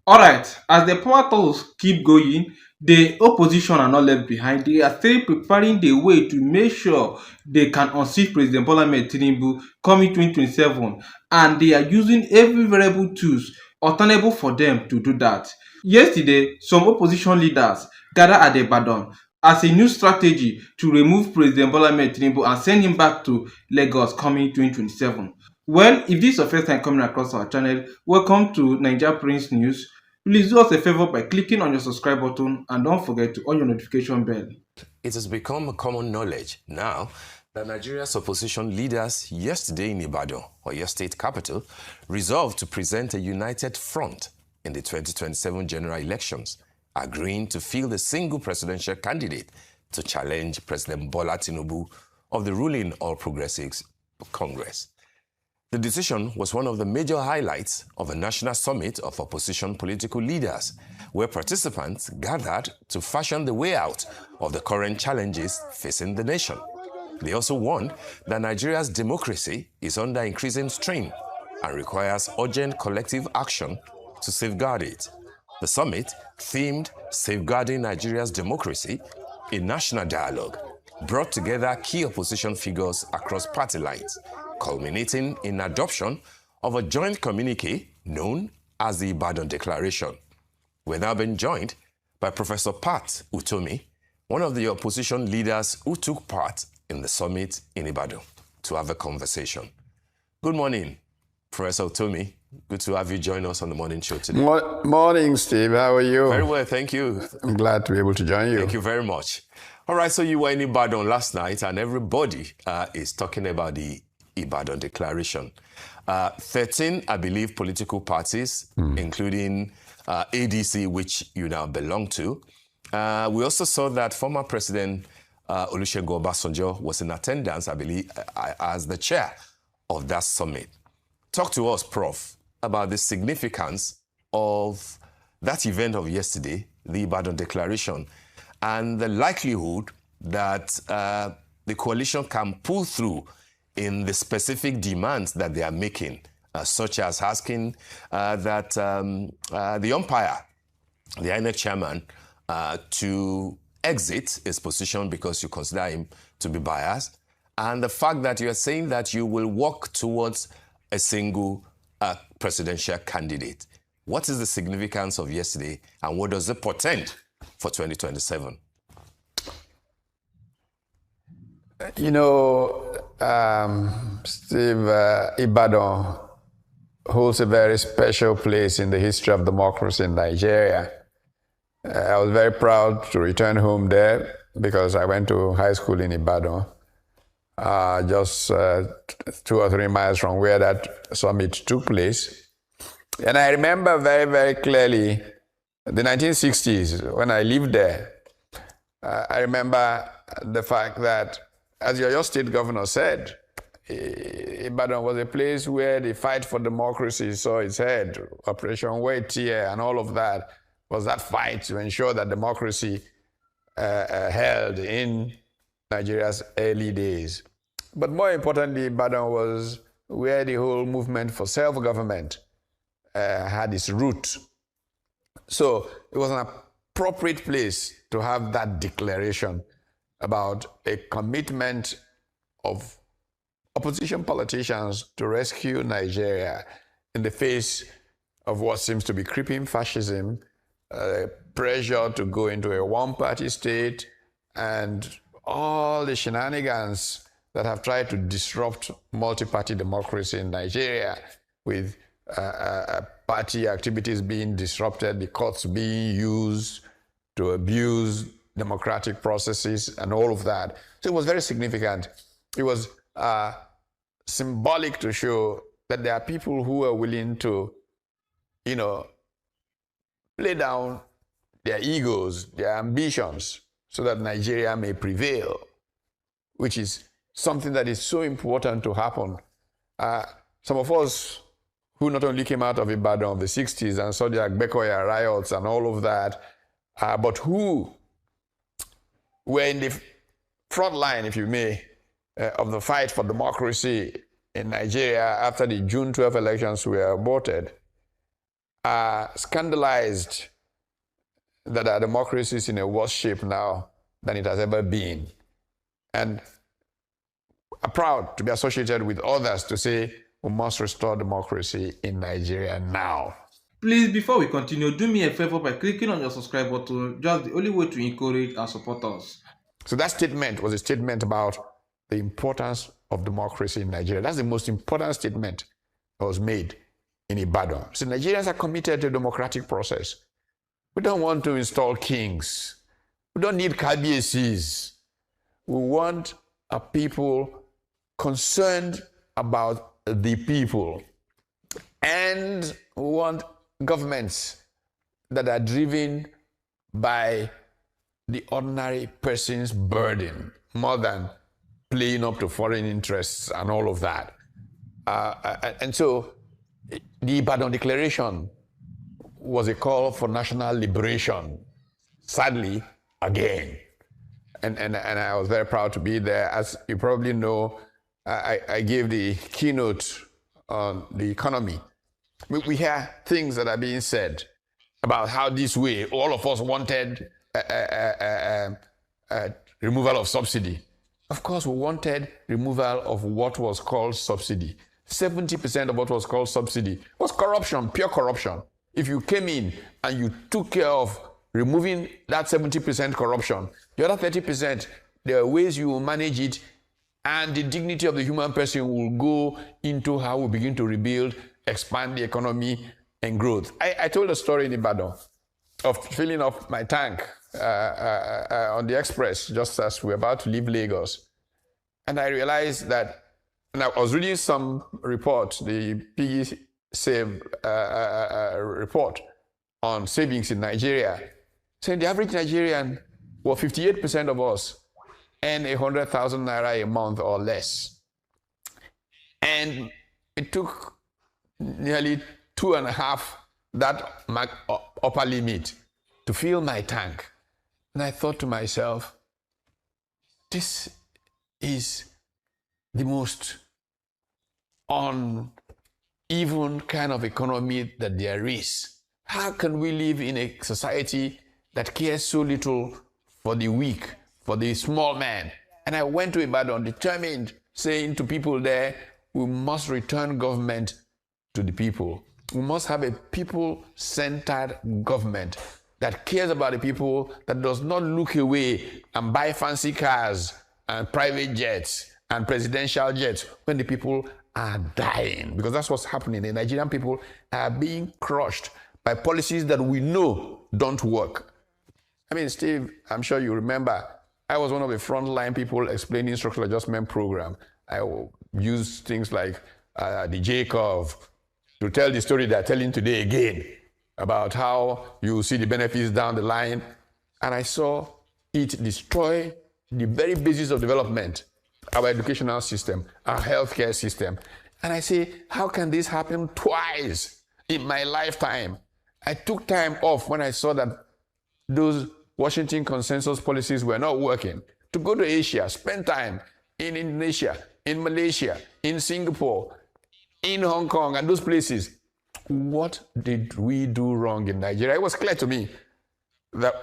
Alright, as the power tools keep going, the opposition are not left behind. They are still preparing the way to make sure they can unseat President Bola Ahmed Tinubu coming 2027, and they are using every variable tools alternative for them to do that. Yesterday, some opposition leaders gathered at Ibadan as a new strategy to remove President Bola Ahmed Tinubu and send him back to Lagos coming 2027. Well, if this is your first time coming across our channel, welcome to NAIJA Prince News. Please do us a favor by clicking on your subscribe button and don't forget to on your notification bell. It has become a common knowledge now that Nigeria's opposition leaders yesterday in Ibadan, Oyo State capital, resolved to present a united front in the 2027 general elections, agreeing to field a single presidential candidate to challenge President Bola Tinubu of the ruling All Progressives Congress. The decision was one of the major highlights of a national summit of opposition political leaders, where participants gathered to fashion the way out of the current challenges facing the nation. They also warned that Nigeria's democracy is under increasing strain and requires urgent collective action to safeguard it. The summit, themed Safeguarding Nigeria's Democracy, a national dialogue, brought together key opposition figures across party lines, culminating in adoption of a joint communique known as the Ibadan Declaration. We're now being joined by Professor Pat Utomi, one of the opposition leaders who took part in the summit in Ibadan, to have a conversation. Good morning, Professor Utomi. Good to have you join us on the morning show today. Morning, Steve. How are you? Very well, thank you. I'm glad to be able to join you. Thank you very much. All right, so you were in Ibadan last night, and everybody is talking about the Ibadan Declaration. 13, I believe, political parties, including ADC, which you now belong to. We also saw that former President Olusegun Obasanjo was in attendance, I believe, as the chair of that summit. Talk to us, Prof, about the significance of that event of yesterday, the Ibadan Declaration, and the likelihood that the coalition can pull through in the specific demands that they are making, such as asking that the umpire, the INEC chairman, to exit his position because you consider him to be biased, and the fact that you are saying that you will work towards a single presidential candidate. What is the significance of yesterday, and what does it portend for 2027? You know, Steve, Ibadan holds a very special place in the history of democracy in Nigeria. I was very proud to return home there because I went to high school in Ibadan, just 2 or 3 miles from where that summit took place. And I remember very, very clearly the 1960s when I lived there. I remember the fact that, as your state governor said, Ibadan was a place where the fight for democracy saw its head. Operation Wait Here and all of that was that fight to ensure that democracy held in Nigeria's early days. But more importantly, Ibadan was where the whole movement for self-government had its root. So it was an appropriate place to have that declaration about a commitment of opposition politicians to rescue Nigeria in the face of what seems to be creeping fascism, pressure to go into a one-party state, and all the shenanigans that have tried to disrupt multi-party democracy in Nigeria, with party activities being disrupted, the courts being used to abuse democratic processes and all of that. So it was very significant. It was symbolic to show that there are people who are willing to, lay down their egos, their ambitions, so that Nigeria may prevail, which is something that is so important to happen. Some of us who not only came out of Ibadan of the 60s and saw the Agbekoya riots and all of that, but who were in the front line, if you may, of the fight for democracy in Nigeria after the June 12 elections were aborted, are scandalized that our democracy is in a worse shape now than it has ever been, and are proud to be associated with others to say we must restore democracy in Nigeria now. Please, before we continue, do me a favor by clicking on your subscribe button. Just the only way to encourage and support us. So that statement was a statement about the importance of democracy in Nigeria. That's the most important statement that was made in Ibadan. So Nigerians are committed to the democratic process. We don't want to install kings. We don't need KBACs. We want a people concerned about the people. And we want governments that are driven by the ordinary person's burden more than playing up to foreign interests and all of that. And so the Ibadan Declaration was a call for national liberation, sadly, again. And I was very proud to be there. As you probably know, I gave the keynote on the economy. We hear things that are being said about how this way all of us wanted removal of subsidy. Of course, we wanted removal of what was called subsidy. 70% of what was called subsidy was corruption, pure corruption. If you came in and you took care of removing that 70% corruption, the other 30%, there are ways you will manage it, and the dignity of the human person will go into how we begin to rebuild, expand the economy, and growth. I told a story in Ibadan of filling up my tank on the express just as we were about to leave Lagos. And I realized that, and I was reading some report, the Piggy Save report on savings in Nigeria, saying the average Nigerian, well, 58% of us earn 100,000 naira a month or less. And it took nearly 2.5 that upper limit to fill my tank. And I thought to myself, this is the most uneven kind of economy that there is. How can we live in a society that cares so little for the weak, for the small man? And I went to Ibadan determined, saying to people there, we must return government to the people. We must have a people-centered government that cares about the people, that does not look away and buy fancy cars and private jets and presidential jets when the people are dying. Because that's what's happening. The Nigerian people are being crushed by policies that we know don't work. I mean, Steve, I'm sure you remember, I was one of the frontline people explaining structural adjustment program. I used things like the J-curve to tell the story they're telling today again about how you see the benefits down the line. And I saw it destroy the very basis of development, our educational system, our healthcare system. And I say, how can this happen twice in my lifetime? I took time off when I saw that those Washington consensus policies were not working, to go to Asia, spend time in Indonesia, in Malaysia, in Singapore, in Hong Kong, and those places. What did we do wrong in Nigeria? It was clear to me that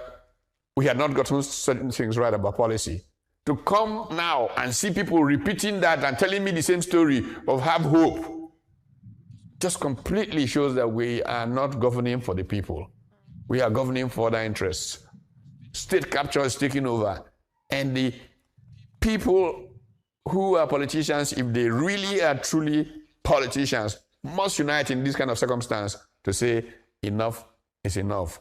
we had not gotten certain things right about policy. To come now and see people repeating that and telling me the same story of have hope just completely shows that we are not governing for the people. We are governing for their interests. State capture is taking over. And the people who are politicians, if they really are truly politicians, must unite in this kind of circumstance to say enough is enough.